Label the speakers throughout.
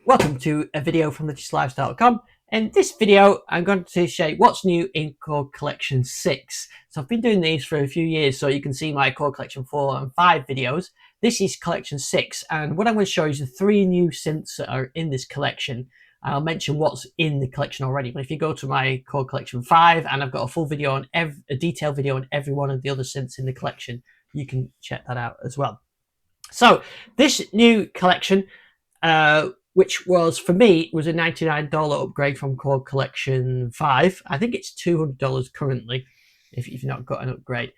Speaker 1: Welcome to a video from thedigitallifestyle.com. In this video, I'm going to show you what's new in Korg Collection 6. So I've been doing these for a few years, so you can see my Korg Collection 4 and 5 videos. This is Collection 6, and what I'm going to show you is the 3 new synths that are in this collection. I'll mention what's in the collection already, but if you go to my Korg Collection 5, and I've got a full video on a detailed video on every one of the other synths in the collection, you can check that out as well. So this new collection, which was, for me, was a $99 upgrade from Korg Collection 5. I think it's $200 currently, if you've not got an upgrade.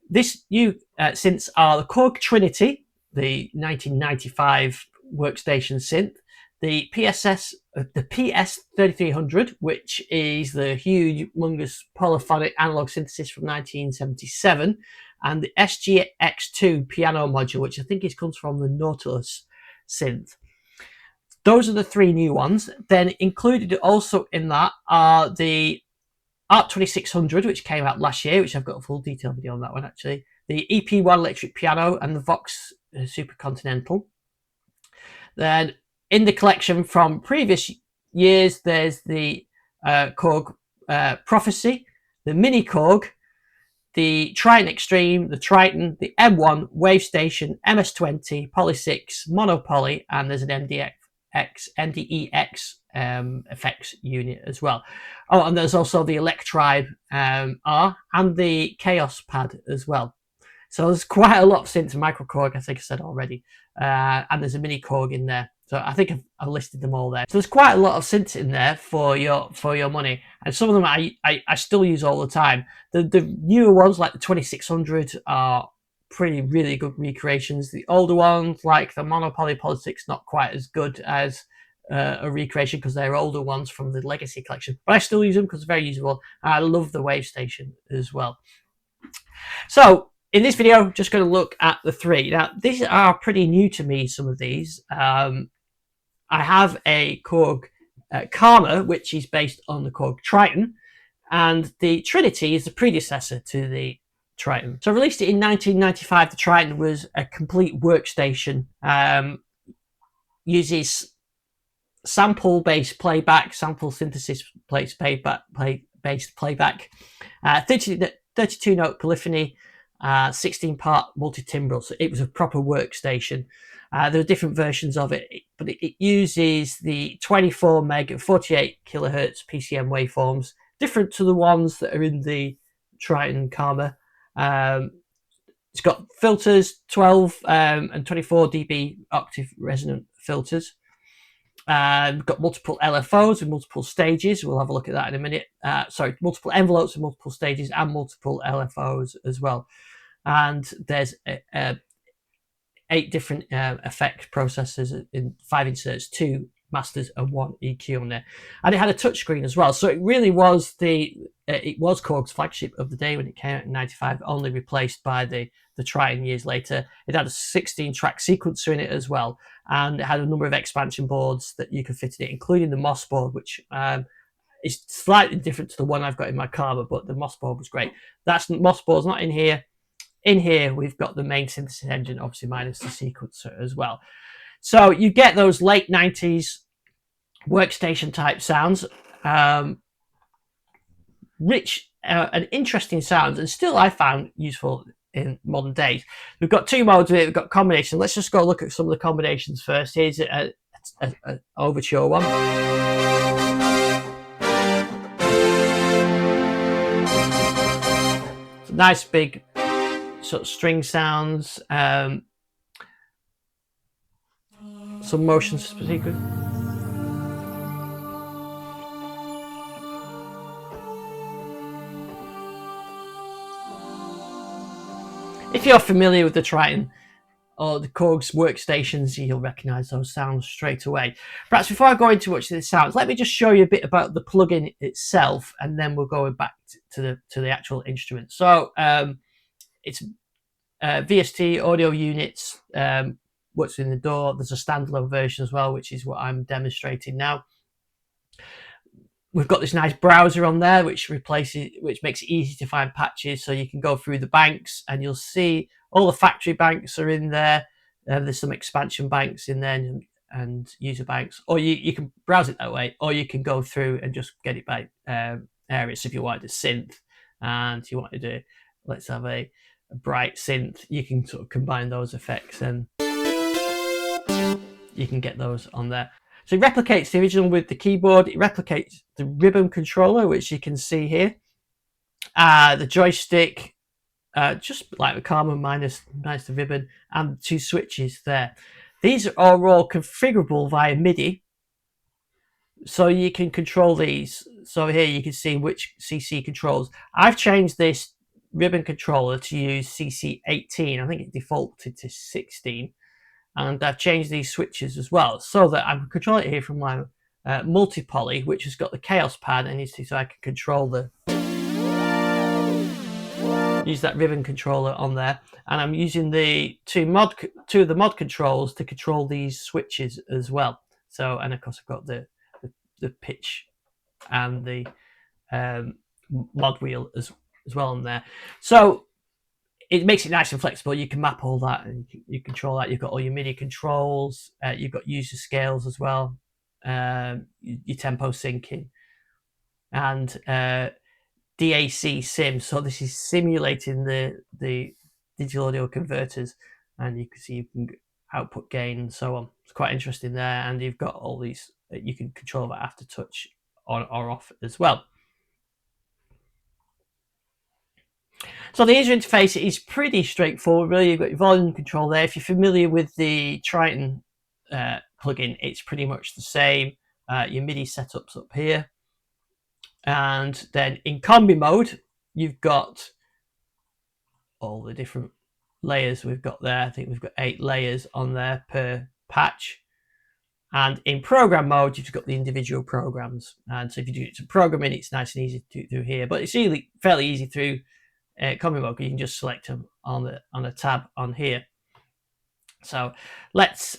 Speaker 1: This new synths are the Korg Trinity, the 1995 workstation synth, the PS-3300, which is the huge, humongous polyphonic analog synthesis from 1977, and the SGX-2 Piano Module, which I think comes from the Nautilus synth. Those are the 3 new ones. Then included also in that are the ART 2600, which came out last year, which I've got a full detailed video on that one actually. The EP1 electric piano and the Vox Super Continental. Then in the collection from previous years, there's the Korg Prophecy, the Mini Korg, the Triton Extreme, the Triton, the M1, Wavestation, MS-20, Poly 6, Mono Poly, and there's an MDEX effects unit as well. Oh, and there's also the Electribe R and the Chaos pad as well. So there's quite a lot of synths, micro Korg, I think I said already, and there's a Mini Korg in there. So I think I've listed them all there. So there's quite a lot of synths in there for your money, and some of them I still use all the time. The newer ones like the 2600 are really good recreations. The older ones like the Mono Poly Poly 6, not quite as good as a recreation because they're older ones from the Legacy collection, but I still use them because they're very usable. I love the Wavestation as well. So in this video, just going to look at the 3. Now these are pretty new to me, some of these. I have a Korg Karma, which is based on the Korg Triton, and the Trinity is the predecessor to the Triton. So I released it in 1995. The Triton was a complete workstation, uses sample-based playback, sample synthesis-based playback, 32-note polyphony, 16-part multi-timbral. So it was a proper workstation. There are different versions of it, but it uses the 24 meg 48 kilohertz PCM waveforms, different to the ones that are in the Triton Karma. It's got filters, 12 and 24 dB octave resonant filters. We've got multiple LFOs with multiple stages. We'll have a look at that in a minute. Sorry, multiple envelopes with multiple stages and multiple LFOs as well. And there's 8 different effect processors in 5 inserts, 2 masters and 1 EQ on there, and it had a touchscreen as well. So it really was it was Korg's flagship of the day when it came out in '95, only replaced by the Triton years later. It had a 16-track sequencer in it as well, and it had a number of expansion boards that you could fit in it, including the MOS board, which is slightly different to the one I've got in my Karma, but the MOS board was great. That's MOS board's not in here. In here, we've got the main synthesis engine, obviously minus the sequencer as well. So you get those late 90s workstation type sounds, rich and interesting sounds, and still I found useful in modern days. We've got 2 modes with it. We've got combination. Let's just go look at some of the combinations first. Here's an overture one. Some nice big sort of string sounds, some motion sequence. If you're familiar with the Triton or the Korg's workstations, you'll recognize those sounds straight away. Perhaps before I go into much of the sounds, let me just show you a bit about the plugin itself, and then we'll go back to the actual instrument. So it's VST audio units, what's in the door. There's a standalone version as well, which is what I'm demonstrating now. We've got this nice browser on there, which makes it easy to find patches. So you can go through the banks and you'll see all the factory banks are in there. There's some expansion banks in there, and user banks, or you can browse it that way, or you can go through and just get it by areas. So if you wanted a synth and you wanted to, let's have a bright synth, you can sort of combine those effects and you can get those on there. So it replicates the original with the keyboard. It replicates the ribbon controller, which you can see here. The joystick, just like the Karma minus the ribbon, and 2 switches there. These are all configurable via MIDI, so you can control these. So here you can see which CC controls. I've changed this ribbon controller to use CC 18. I think it defaulted to 16. And I've changed these switches as well, so that I can control it here from my multi-poly, which has got the chaos pad, and so I can control use that ribbon controller on there. And I'm using the two of the mod controls to control these switches as well. So, and of course I've got the pitch and the mod wheel as well on there. So it makes it nice and flexible. You can map all that and you control that. You've got all your MIDI controls. You've got user scales as well. Your tempo syncing and DAC sim. So this is simulating the digital audio converters, and you can see you can output gain and so on. It's quite interesting there. And you've got all these. You can control that after touch on or off as well. So the user interface is pretty straightforward, really. You've got your volume control there. If you're familiar with the Triton plugin, it's pretty much the same. Your MIDI setups up here. And then in Combi mode, you've got all the different layers we've got there. I think we've got 8 layers on there per patch. And in program mode, you've got the individual programs. And so if you do some programming, it's nice and easy to do through here. But it's really fairly easy through Combi mode. You can just select them on a tab on here. So let's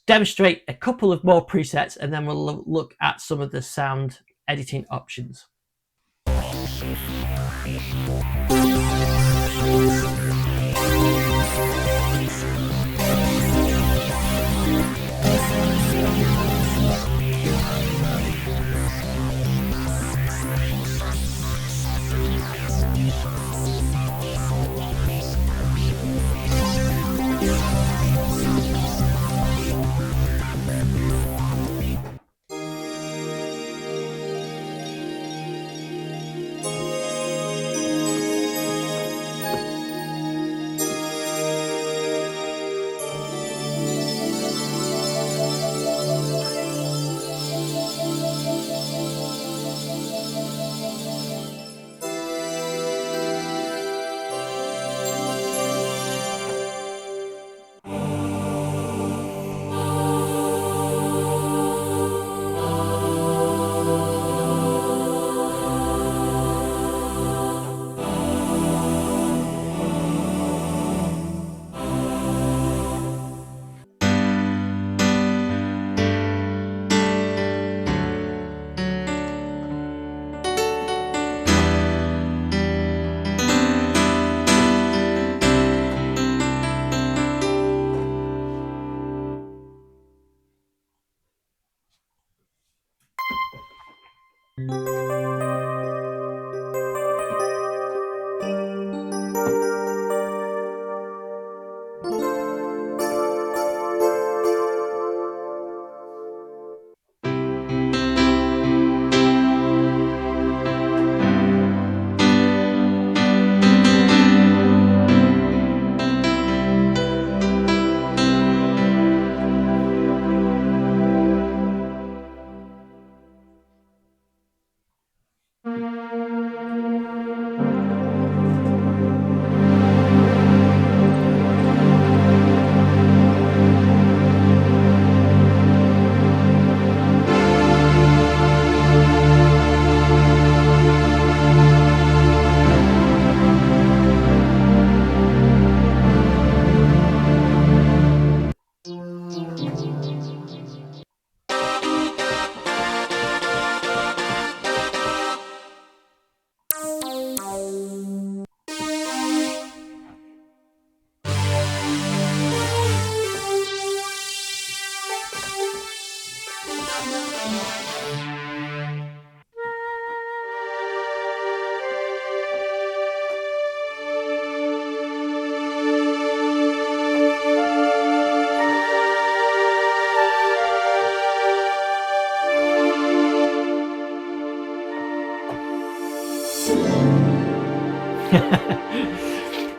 Speaker 1: demonstrate a couple of more presets, and then we'll look at some of the sound editing options.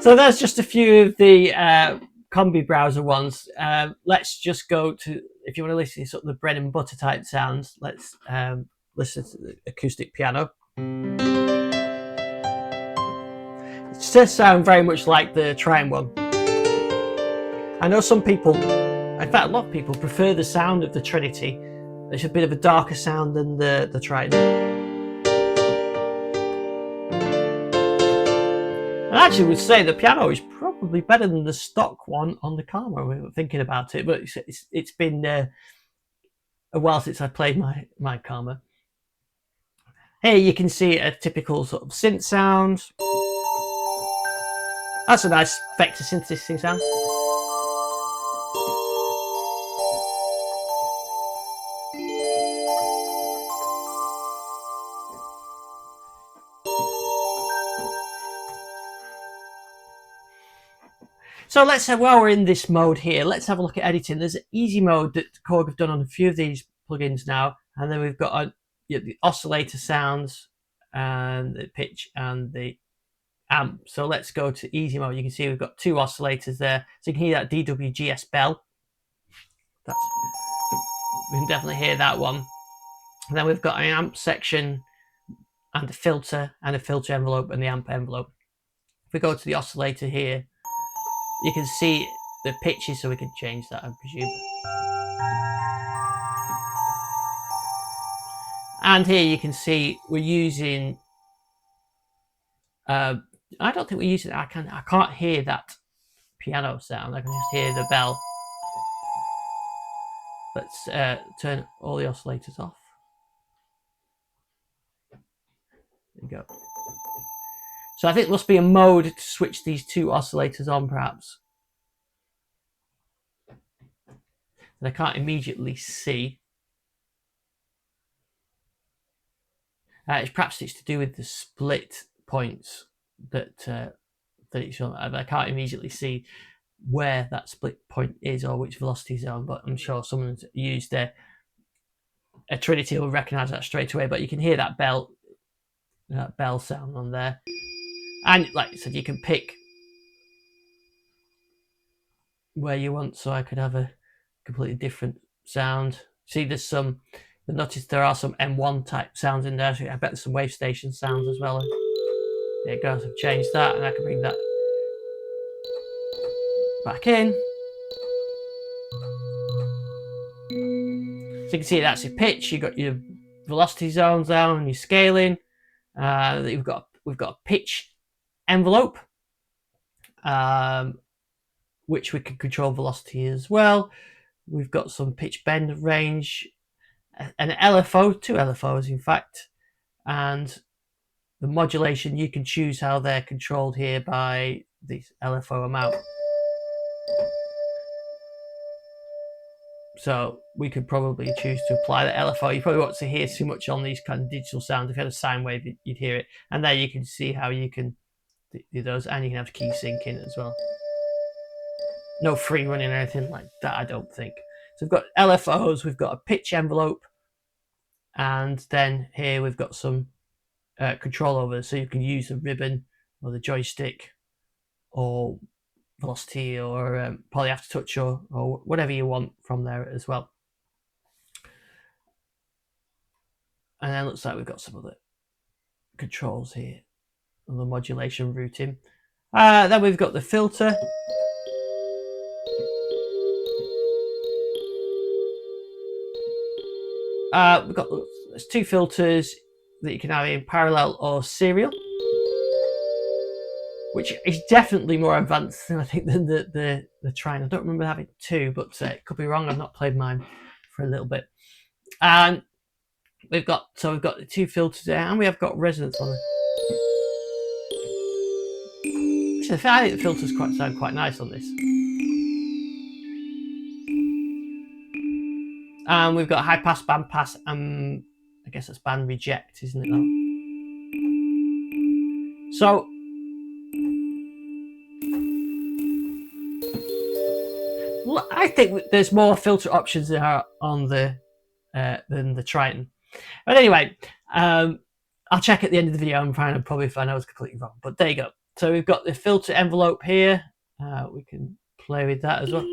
Speaker 1: So that's just a few of the Combi browser ones. Let's just go to, if you want to listen to sort of the bread and butter type sounds, let's listen to the acoustic piano. It does sound very much like the Triumph one. I know some people, in fact a lot of people, prefer the sound of the Trinity. It's a bit of a darker sound than the Triumph. I actually would say the piano is probably better than the stock one on the Karma. We were thinking about it, but it's been a while since I played my Karma. Here you can see a typical sort of synth sound. That's a nice vector synthesizing sound. So let's say, while we're in this mode here, let's have a look at editing. There's an easy mode that Korg have done on a few of these plugins now, and then we've got the oscillator sounds and the pitch and the amp. So let's go to easy mode. You can see we've got two oscillators there, so you can hear that DWGS bell. We can definitely hear that one. And then we've got an amp section and a filter envelope and the amp envelope. If we go to the oscillator here, you can see the pitches, so we can change that, I presume. And here you can see we're using, I don't think we're using, I can't hear that piano sound, I can just hear the bell. Let's turn all the oscillators off. There we go. So I think there must be a mode to switch these two oscillators on, perhaps. And I can't immediately see. Perhaps it's to do with the split points that it's showing. I can't immediately see where that split point is or which velocity zone, but I'm sure someone's used a Trinity will recognise that straight away. But you can hear that bell sound on there. And like I said, you can pick where you want, so I could have a completely different sound. See, there's some, you'll notice there are some M1 type sounds in there, so I bet there's some Wavestation sounds as well. There it goes, I've changed that, and I can bring that back in. So you can see that's your pitch, you've got your velocity zones down and your scaling. We've got a pitch envelope, which we can control velocity as well. We've got some pitch bend range, an LFO, two LFOs in fact, and the modulation, you can choose how they're controlled here by the LFO amount. So we could probably choose to apply the LFO. You probably won't to hear too much on these kind of digital sounds. If you had a sine wave, you'd hear it. And there you can see how you can do those, and you can have key sync in as well. No free running or anything like that, I don't think. So we've got LFOs, we've got a pitch envelope, and then here we've got some control over, so you can use the ribbon or the joystick or velocity or poly aftertouch or whatever you want from there as well. And then it looks like we've got some other controls here on the modulation routing. Then we've got the filter. We've got there's two filters that you can have in parallel or serial, which is definitely more advanced than I think than the Trine. I don't remember having two, but it could be wrong. I've not played mine for a little bit. And we've got the two filters there, and we have got resonance on it. Actually, I think the filters sound quite nice on this. and we've got high pass, band pass, and I guess that's band reject, isn't it? So I think there's more filter options there on the than the Triton. But anyway, I'll check at the end of the video and probably find I was completely wrong. But there you go. So we've got the filter envelope here. We can play with that as well.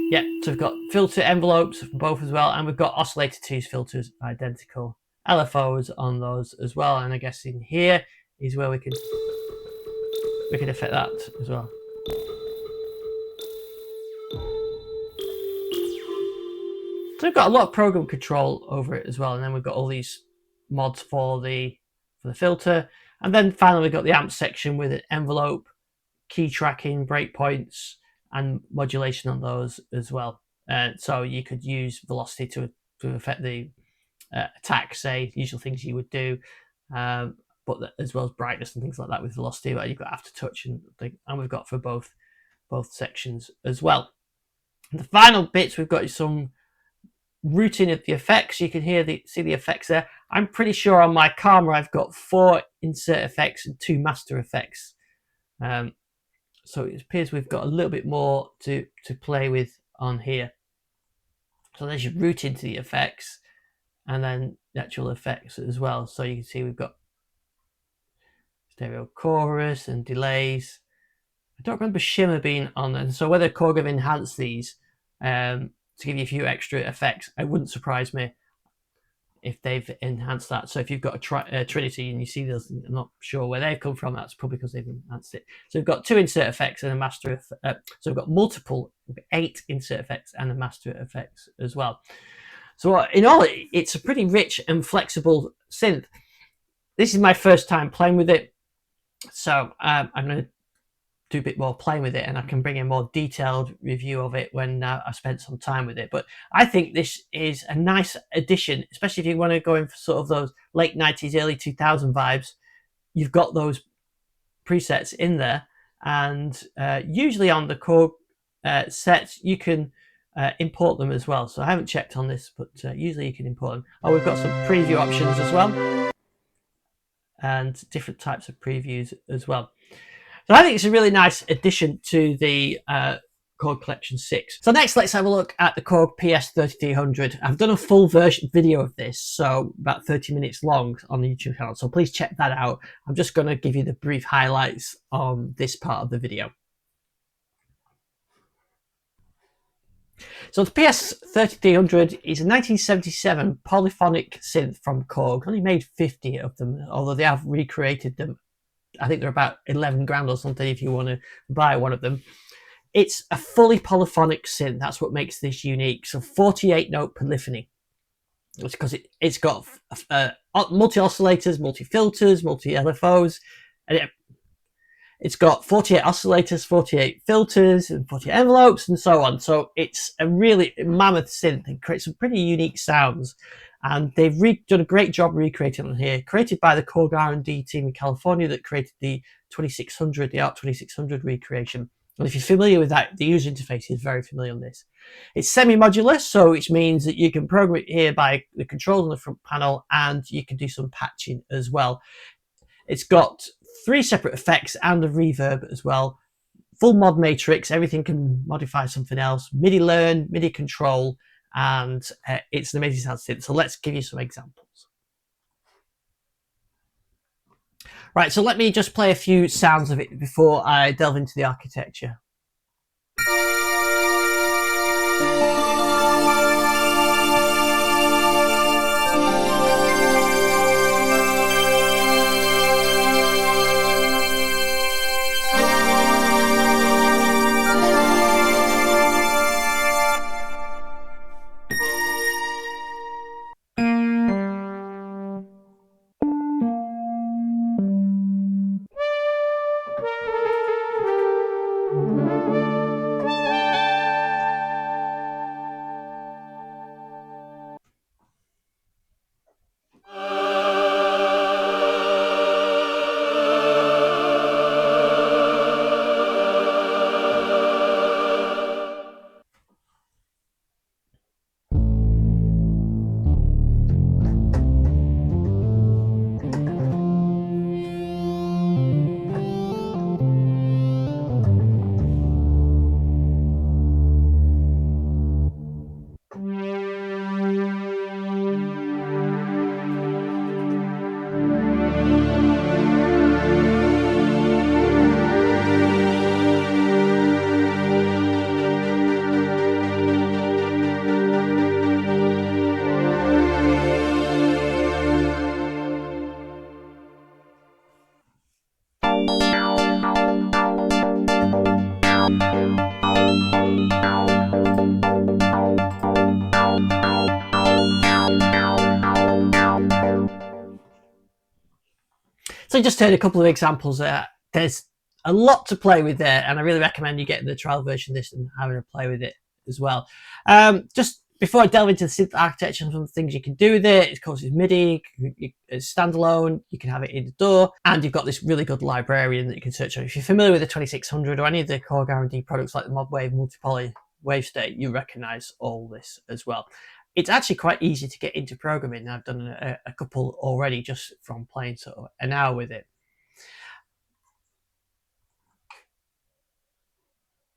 Speaker 1: Yeah, so we've got filter envelopes for both as well, and we've got Oscillator 2's filters identical. LFOs on those as well, and I guess in here is where we can affect that as well. So we've got a lot of program control over it as well, and then we've got all these mods for the filter, and then finally we've got the amp section with an envelope, key tracking, breakpoints, and modulation on those as well. So you could use velocity to affect the attack, say, usual things you would do, but as well as brightness and things like that with velocity. But you've got aftertouch and we've got for both sections as well. And the final bits we've got some routing of the effects. You can see the effects there. I'm pretty sure on my Karma I've got 4 insert effects and 2 master effects. So it appears we've got a little bit more to play with on here. So there's your routing to the effects, and then the actual effects as well. So you can see we've got stereo chorus and delays. I don't remember shimmer being on there. So whether Korg have enhanced these to give you a few extra effects, it wouldn't surprise me if they've enhanced that. So if you've got a Trinity and you see those, I'm not sure where they've come from, that's probably because they've enhanced it. So we've got 2 insert effects and a master so we've got multiple, 8 insert effects and a master effects as well. So in all, it's a pretty rich and flexible synth. This is my first time playing with it, so I'm going to do a bit more playing with it, and I can bring a more detailed review of it when I've spent some time with it. But I think this is a nice addition, especially if you want to go in for sort of those late 90s, early 2000 vibes. You've got those presets in there, and usually on the Korg sets you can import them as well. So I haven't checked on this, but usually you can import them. Oh, we've got some preview options as well, and different types of previews as well. So I think it's a really nice addition to the Korg Collection 6. So next, let's have a look at the Korg PS-3300. I've done a full version video of this, so about 30 minutes long on the YouTube channel, so please check that out. I'm just going to give you the brief highlights on this part of the video. So the PS-3300 is a 1977 polyphonic synth from Korg. Only made 50 of them, although they have recreated them. I think they're about 11 grand or something if you want to buy one of them. It's a fully polyphonic synth. That's what makes this unique. So 48 note polyphony. It's because it's got multi-oscillators, multi-filters, multi-LFOs, and it's got 48 oscillators, 48 filters, and 48 envelopes, and so on. So it's a really mammoth synth. It creates some pretty unique sounds. And they've done a great job recreating it here. Created by the Korg R&D team in California that created the 2600, the ARC 2600 recreation. And if you're familiar with that, the user interface is very familiar on this. It's semi-modular, so which means that you can program it here by the controls on the front panel, and you can do some patching as well. It's got 3 separate effects and a reverb as well. Full mod matrix, everything can modify something else. MIDI learn, MIDI control, and it's an amazing sound synth. So let's give you some examples. Right, so let me just play a few sounds of it before I delve into the architecture. So just heard a couple of examples there. There's a lot to play with there, and I really recommend you getting the trial version of this and having a play with it as well. Just before I delve into the synth architecture and some of the things you can do with it, of course, it's MIDI, it's standalone, you can have it in the DAW, and you've got this really good librarian that you can search on. If you're familiar with the 2600 or any of the Korg R&D products like the ModWave, Multipoly, Wavestate, you recognize all this as well. It's actually quite easy to get into programming. I've done a couple already just from playing sort of an hour with it.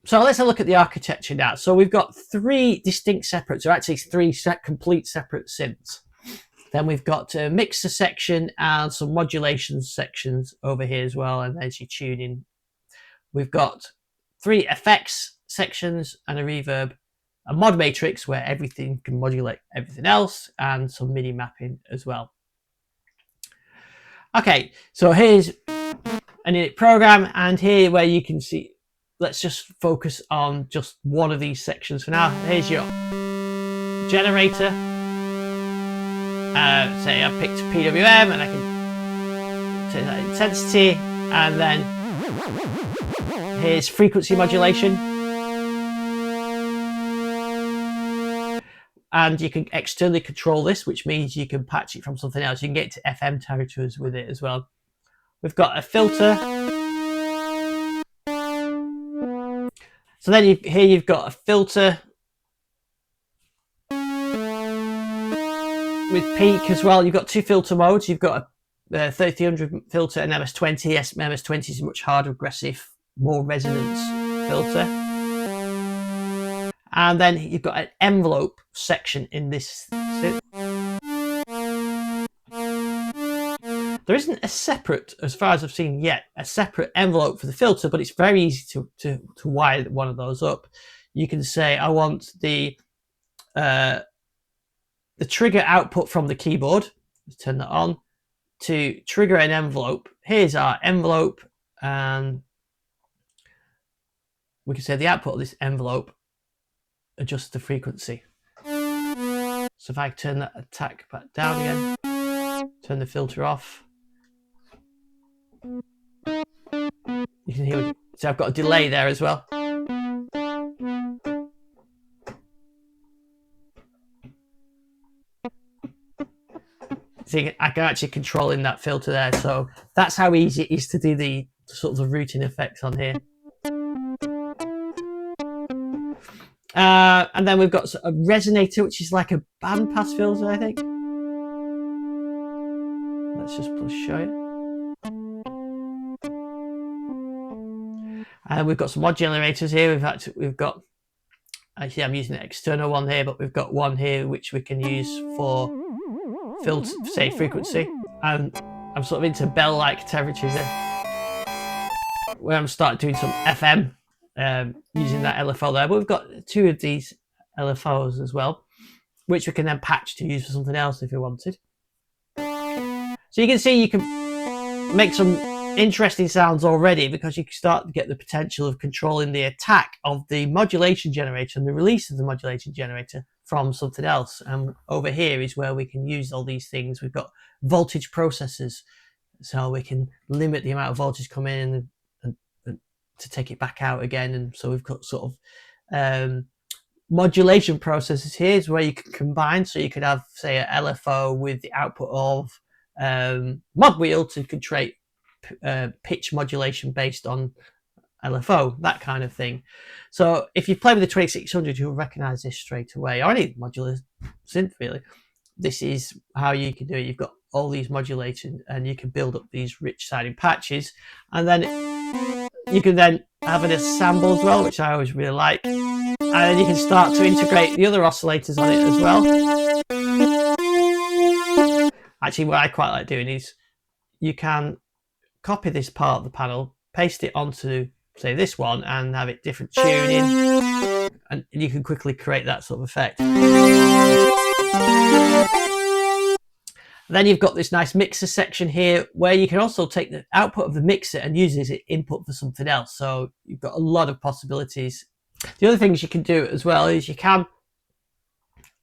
Speaker 1: So let's have a look at the architecture now. So we've got three distinct separates, or actually three complete separate synths. Then we've got a mixer section and some modulation sections over here as well, and there's your tuning. We've got three effects sections and a reverb, a mod matrix where everything can modulate everything else, and some MIDI mapping as well. Okay, so here's an init program, and here where you can see, let's just focus on just one of these sections for now. Here's your generator. Say I picked PWM and I can turn that intensity, and then here's frequency modulation. And you can externally control this, which means you can patch it from something else. You can get to FM territories with it as well. We've got a filter. So then here you've got a filter with peak as well. You've got two filter modes. You've got a 3300 filter and MS-20. MS-20 is a much harder, aggressive, more resonance filter. And then you've got an envelope section in this. There isn't a separate, as far as I've seen yet, a separate envelope for the filter, but it's very easy to wire one of those up. You can say, I want the trigger output from the keyboard. Let's turn that on to trigger an envelope. Here's our envelope, and we can say the output of this envelope adjusts the frequency. So if I turn that attack back down again, turn the filter off, you can hear, so I've got a delay there as well. See, I can actually control in that filter there. So that's how easy it is to do the sort of the routing effects on here. And then we've got a resonator, which is like a bandpass filter, I think. Let's just show you. And we've got some modulators here. We've got, actually I'm using an external one here, but we've got one here which we can use for filter, say frequency. And I'm sort of into bell-like territories there, where I'm starting doing some FM using that LFO there. But we've got two of these LFOs as well, which we can then patch to use for something else if we wanted. So you can see you can make some interesting sounds already, because you can start to get the potential of controlling the attack of the modulation generator and the release of the modulation generator from something else. And over here is where we can use all these things. We've got voltage processors, so we can limit the amount of voltage coming in and to take it back out again. And so we've got sort of modulation processors here is where you can combine. So you could have, say, a LFO with the output of mod wheel to control pitch modulation based on LFO, that kind of thing. So if you play with the 2600, you'll recognize this straight away, or any modular synth really. This is how you can do it. You've got all these modulations, and you can build up these rich sounding patches, and then you can then have an ensemble as well, which I always really like, and then you can start to integrate the other oscillators on it as well. Actually, what I quite like doing is you can copy this part of the panel, paste it onto, say, this one, and have it different tuning, and you can quickly create that sort of effect. Then you've got this nice mixer section here, where you can also take the output of the mixer and use it as input for something else. So you've got a lot of possibilities. The other things you can do as well is you can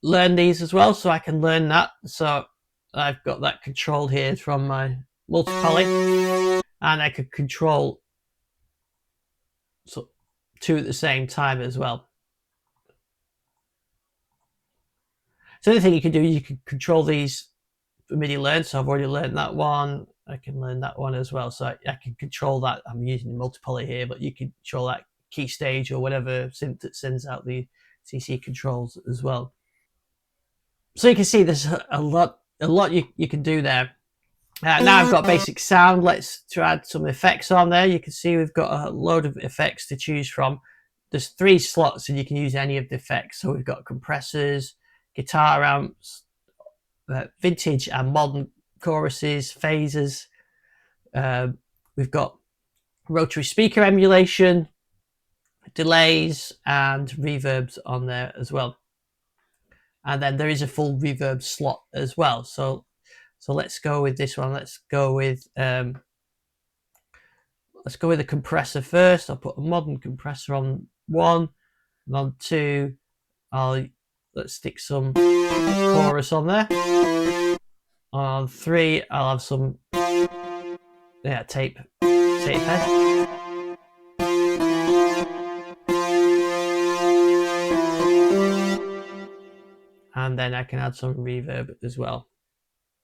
Speaker 1: learn these as well. So I can learn that. So I've got that controlled here from my multi-poly, and I could control two at the same time as well. So the other thing you can do, you can control these MIDI learn. So I've already learned that one. I can learn that one as well. So I can control that. I'm using multi-poly here, but you can control that key stage or whatever synth that sends out the CC controls as well. So you can see there's a lot you can do there. Now I've got basic sound. Let's add some effects on there. You can see we've got a load of effects to choose from. There's 3 slots and you can use any of the effects. So we've got compressors, guitar amps, vintage and modern choruses, phasers. We've got rotary speaker emulation, delays, and reverbs on there as well. And then there is a full reverb slot as well. So let's go with this one. Let's go with the compressor first. I'll put a modern compressor on 1, and on 2, let's stick some chorus on there. On 3, I'll have some tape head. And then I can add some reverb as well.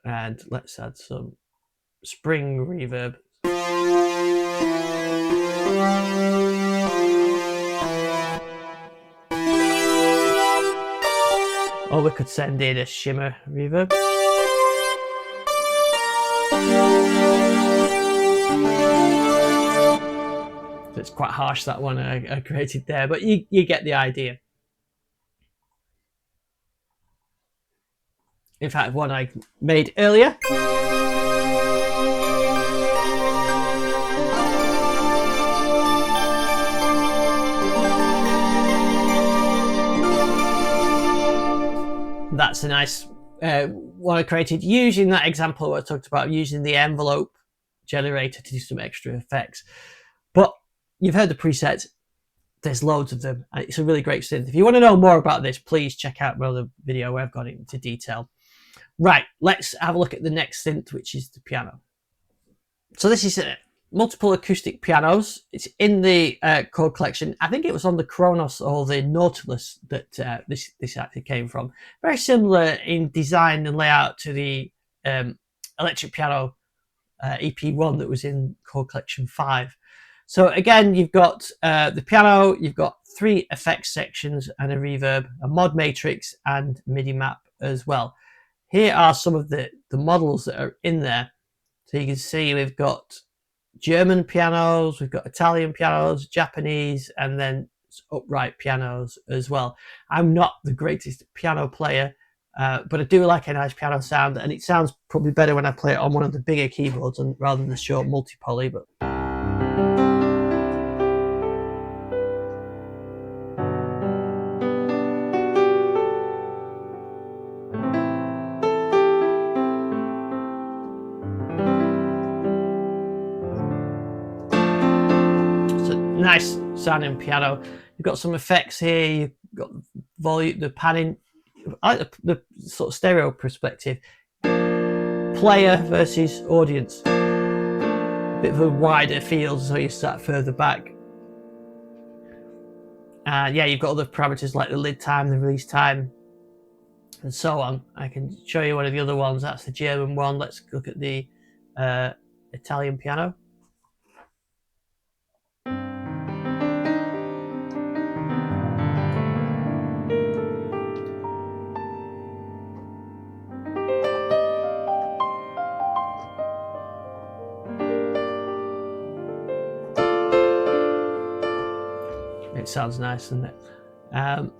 Speaker 1: And let's add some spring reverb. Or we could send in a shimmer reverb. So it's quite harsh, that one I created there, but you get the idea. In fact, one I made earlier. That's a nice one I created using that example I talked about, using the envelope generator to do some extra effects. But you've heard the presets. There's loads of them. It's a really great synth. If you want to know more about this, please check out my other video where I've gone into detail. Right, let's have a look at the next synth, which is the piano. So this is multiple acoustic pianos. It's in the Korg Collection. I think it was on the Kronos or the Nautilus that this actually came from. Very similar in design and layout to the electric piano EP1 that was in Korg Collection 5. So again, you've got the piano, you've got 3 effects sections and a reverb, a mod matrix, and MIDI map as well. Here are some of the models that are in there. So you can see we've got German pianos, we've got Italian pianos, Japanese, and then upright pianos as well. I'm not the greatest piano player, but I do like a nice piano sound, and it sounds probably better when I play it on one of the bigger keyboards rather than the short multi-poly. But nice sounding piano. You've got some effects here. You've got volume, the panning, I like the sort of stereo perspective. Player versus audience. A bit of a wider field, so you sat further back. And yeah, you've got other parameters like the lid time, the release time, and so on. I can show you one of the other ones. That's the German one. Let's look at the Italian piano. It sounds nice, doesn't it? And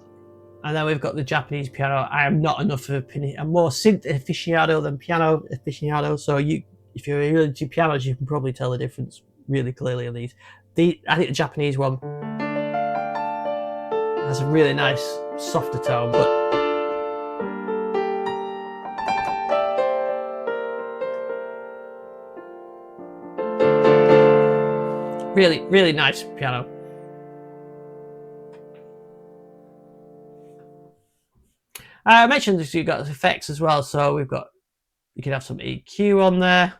Speaker 1: then we've got the Japanese piano. I am not enough of a I'm more synth aficionado than piano aficionado. So if you're really into pianos, you can probably tell the difference really clearly on these. I think the Japanese one has a really nice softer tone, but really nice piano. I mentioned this, you've got effects as well, so you can have some EQ on there.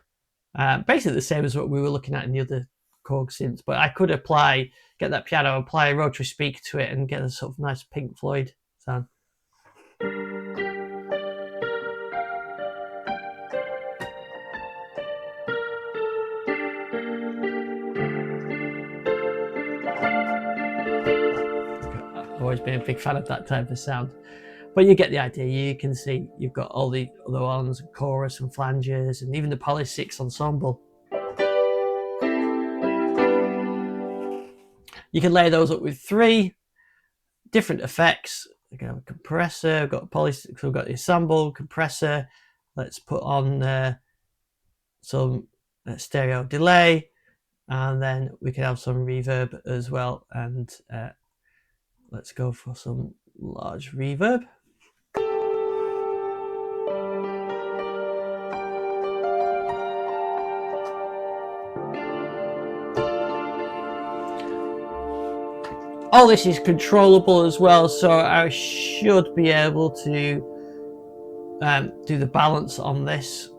Speaker 1: Basically the same as what we were looking at in the other Korg synths, but I could get that piano, apply a rotary speaker to it, and get a sort of nice Pink Floyd sound. I've always been a big fan of that type of sound, but you get the idea. You can see you've got all the other ones, chorus and flanges, and even the Poly 6 ensemble. You can layer those up with 3 different effects. We have a compressor, we've got a Poly 6, we've got the ensemble, compressor. Let's put on some stereo delay, and then we can have some reverb as well. And let's go for some large reverb. All this is controllable as well, so I should be able to do the balance on this.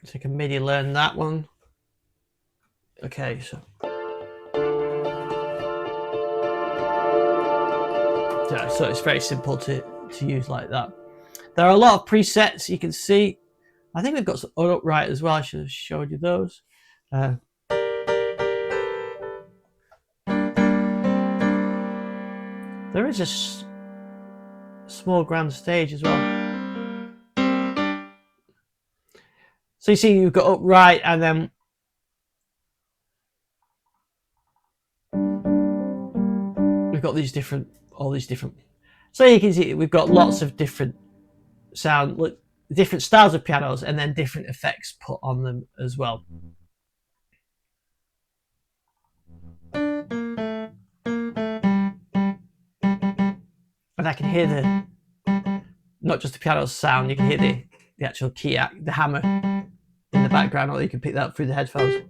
Speaker 1: So I can MIDI learn that one. Okay, so it's very simple to use like that. There are a lot of presets you can see. I think we've got some upright as well. I should have showed you those. There is a small grand stage as well. So you see you've got upright, and then we've got all these different. So you can see we've got lots of different different styles of pianos, and then different effects put on them as well. And I can hear not just the piano sound, you can hear the actual key, the hammer in the background, or you can pick that up through the headphones.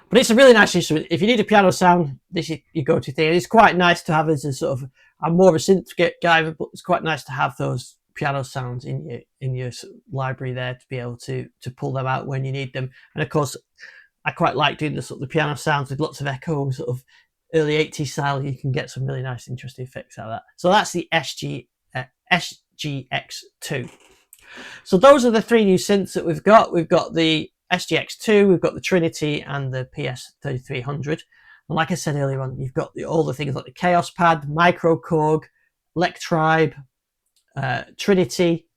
Speaker 1: But it's a really nice instrument. If you need a piano sound, this is your go-to thing. It's quite nice to have as a sort of, I'm more of a synth guy, but it's quite nice to have those piano sounds in your library there to be able to pull them out when you need them. And of course, I quite like doing the piano sounds with lots of echo, sort of early 80s style. You can get some really nice, interesting effects out of that. So that's the SGX-2. So those are the 3 new synths that we've got. We've got the SGX-2, we've got the Trinity, and the PS-3300. And like I said earlier on, you've got all the things like the Chaos Pad, Micro Korg, Lectribe, Trinity,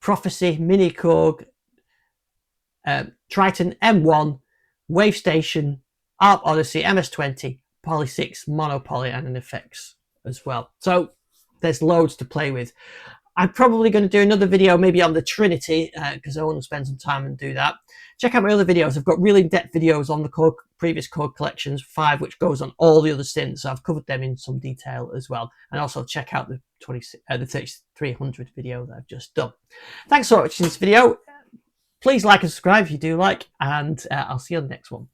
Speaker 1: Prophecy, Mini Korg, Triton M1, Wavestation, ARP Odyssey, MS-20, Poly 6, Monopoly, and an effects as well. So there's loads to play with. I'm probably going to do another video maybe on the Trinity, because I want to spend some time and do that. Check out my other videos. I've got really in-depth videos on the previous Korg collections, 5, which goes on all the other synths. I've covered them in some detail as well. And also check out the 3300 video that I've just done. Thanks for watching this video. Please like and subscribe if you do like, and I'll see you on the next one.